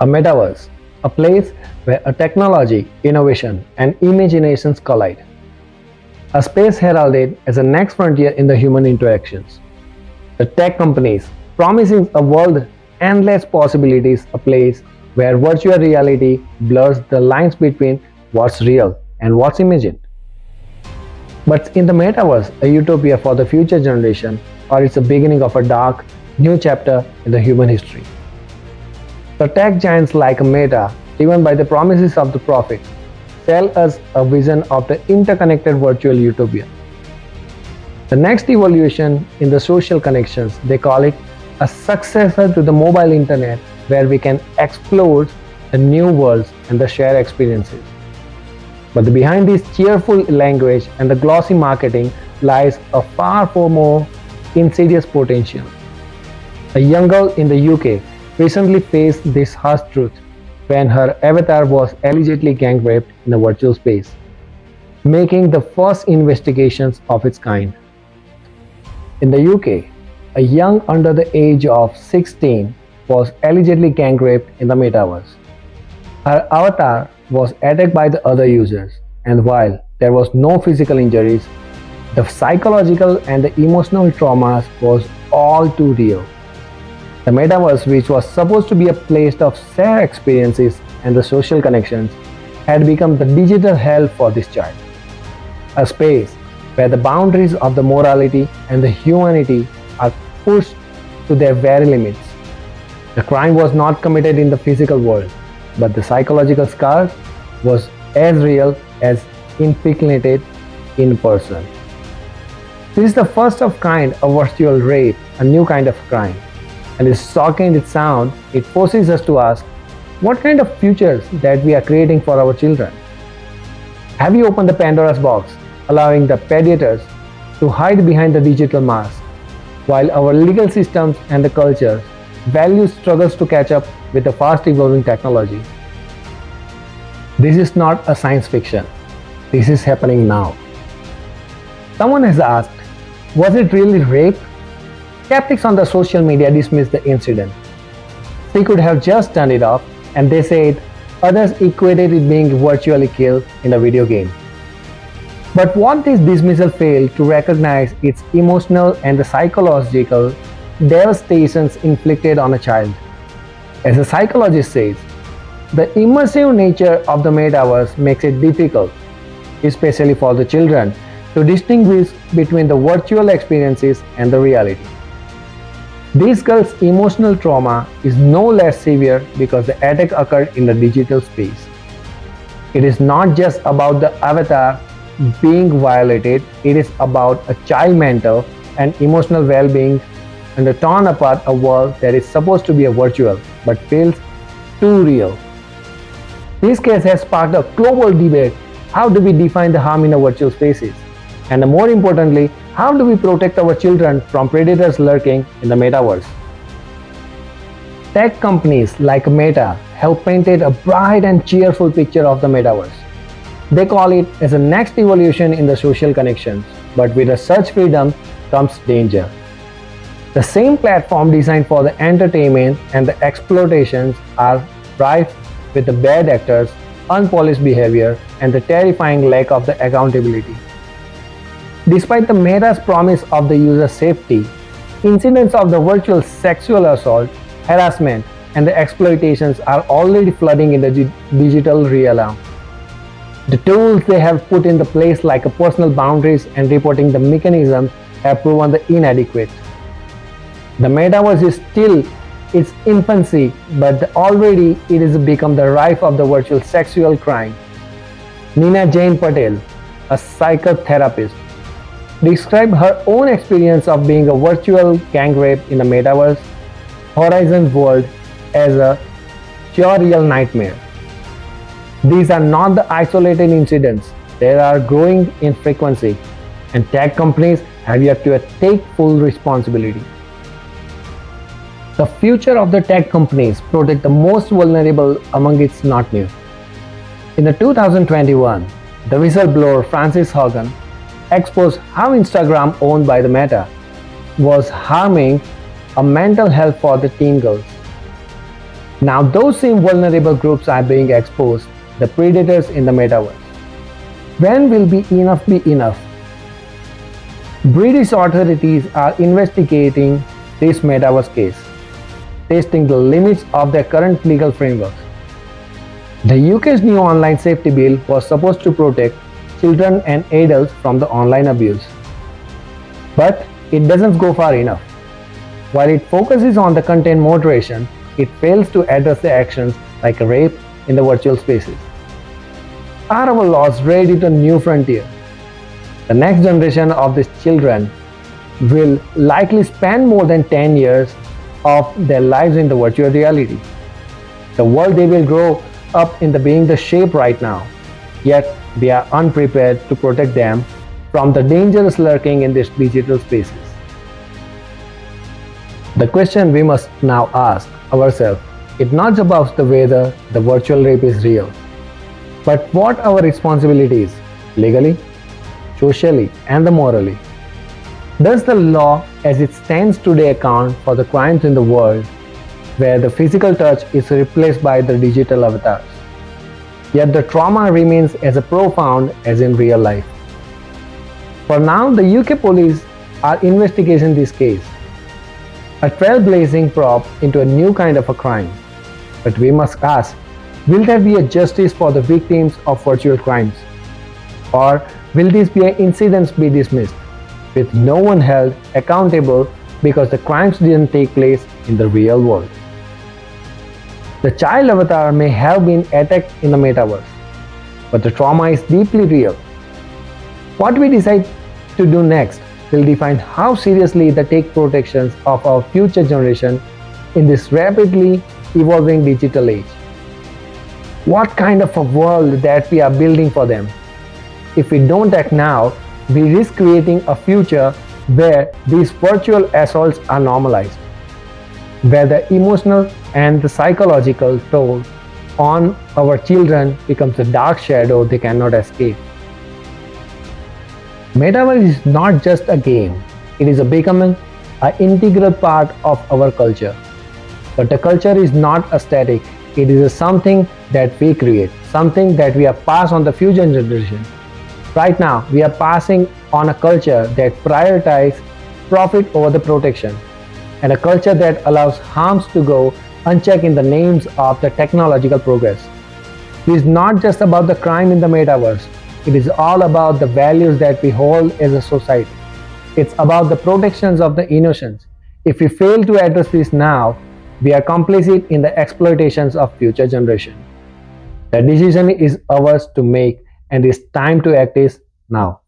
A metaverse, a place where a technology, innovation, and imaginations collide. A space heralded as the next frontier in the human interactions. The tech companies promising a world endless possibilities, a place where virtual reality blurs the lines between what's real and what's imagined. But in the metaverse, a utopia for the future generation, or it's the beginning of a dark, new chapter in the human history. The tech giants like Meta, driven by the promises of the prophet, sell us a vision of the interconnected virtual utopia. The next evolution in the social connections, they call it a successor to the mobile internet, where we can explore the new worlds and the share experiences. But behind this cheerful language and the glossy marketing lies a far more insidious potential. A young girl in the UK recently faced this harsh truth when her avatar was allegedly gang raped in a virtual space, making the first investigations of its kind. In the UK, a young under the age of 16 was allegedly gang raped in the metaverse. Her avatar was attacked by the other users, and while there was no physical injuries, the psychological and the emotional traumas was all too real. The metaverse, which was supposed to be a place of shared experiences and the social connections, had become the digital hell for this child. A space where the boundaries of the morality and the humanity are pushed to their very limits. The crime was not committed in the physical world, but the psychological scar was as real as inflicted in person. This is the first of kind of virtual rape, a new kind of crime. And as shocking it sounds, it forces us to ask, what kind of futures that we are creating for our children? Have you opened the Pandora's box, allowing the predators to hide behind the digital mask, while our legal systems and the culture values struggles to catch up with the fast evolving technology? This is not a science fiction. This is happening now. Someone has asked, was it really rape? Skeptics on the social media dismissed the incident. They could have just turned it off, and they said others equated it being virtually killed in a video game. But what this dismissal failed to recognize its emotional and the psychological devastations inflicted on a child. As a psychologist says, the immersive nature of the metaverse makes it difficult, especially for the children, to distinguish between the virtual experiences and the reality. This girl's emotional trauma is no less severe because the attack occurred in the digital space. It is not just about the avatar being violated, it is about a child's mental and emotional well-being and a torn apart a world that is supposed to be a virtual but feels too real. This case has sparked a global debate. How do we define the harm in our virtual spaces? And more importantly, how do we protect our children from predators lurking in the metaverse? Tech companies like Meta have painted a bright and cheerful picture of the metaverse. They call it as a next evolution in the social connections, but with such freedom comes danger. The same platform designed for the entertainment and the exploitations are rife with the bad actors, unpolished behavior, and the terrifying lack of the accountability. Despite the Meta's promise of the user safety, incidents of the virtual sexual assault, harassment, and the exploitations are already flooding in the digital realm. The tools they have put into place, like personal boundaries and reporting the mechanisms, have proven inadequate. The metaverse is still its infancy, but already it has become the rife of the virtual sexual crime. Nina Jane Patel, a psychotherapist, described her own experience of being a virtual gang rape in the metaverse Horizon world as a surreal nightmare. These are not the isolated incidents, they are growing in frequency, and tech companies have yet to take full responsibility. The future of the tech companies protect the most vulnerable among its not new. In the 2021, the whistleblower Frances Hogan exposed how Instagram, owned by the Meta, was harming a mental health for the teen girls. Now those same vulnerable groups are being exposed, the predators in the metaverse. When will be enough? British authorities are investigating this metaverse case, testing the limits of their current legal framework. The UK's new online safety bill was supposed to protect children and adults from the online abuse. But it doesn't go far enough. While it focuses on the content moderation, it fails to address the actions like rape in the virtual spaces. Are our laws ready to a new frontier? The next generation of these children will likely spend more than 10 years of their lives in the virtual reality. The world they will grow up in being the shape right now, yet we are unprepared to protect them from the dangers lurking in these digital spaces. The question we must now ask ourselves is not about whether the virtual rape is real, but what our responsibility is legally, socially, and morally. Does the law as it stands today account for the crimes in the world where the physical touch is replaced by the digital avatars, yet the trauma remains as profound as in real life? For now, the UK police are investigating this case, a trailblazing probe into a new kind of a crime. But we must ask, will there be a justice for the victims of virtual crimes? Or will these incidents be dismissed, with no one held accountable because the crimes didn't take place in the real world? The child avatar may have been attacked in the metaverse, but the trauma is deeply real. What we decide to do next will define how seriously the take protections of our future generation in this rapidly evolving digital age. What kind of a world that we are building for them? If we don't act now, we risk creating a future where these virtual assaults are normalized, where the emotional and the psychological toll on our children becomes a dark shadow they cannot escape. Metaverse is not just a game, it is becoming an integral part of our culture. But the culture is not a static, it is something that we create, something that we are passed on the future generation. Right now, we are passing on a culture that prioritizes profit over the protection, and a culture that allows harms to go unchecked in the names of the technological progress. It is not just about the crime in the metaverse. It is all about the values that we hold as a society. It's about the protections of the innocents. If we fail to address this now, we are complicit in the exploitations of future generations. The decision is ours to make, and it's time to act is now.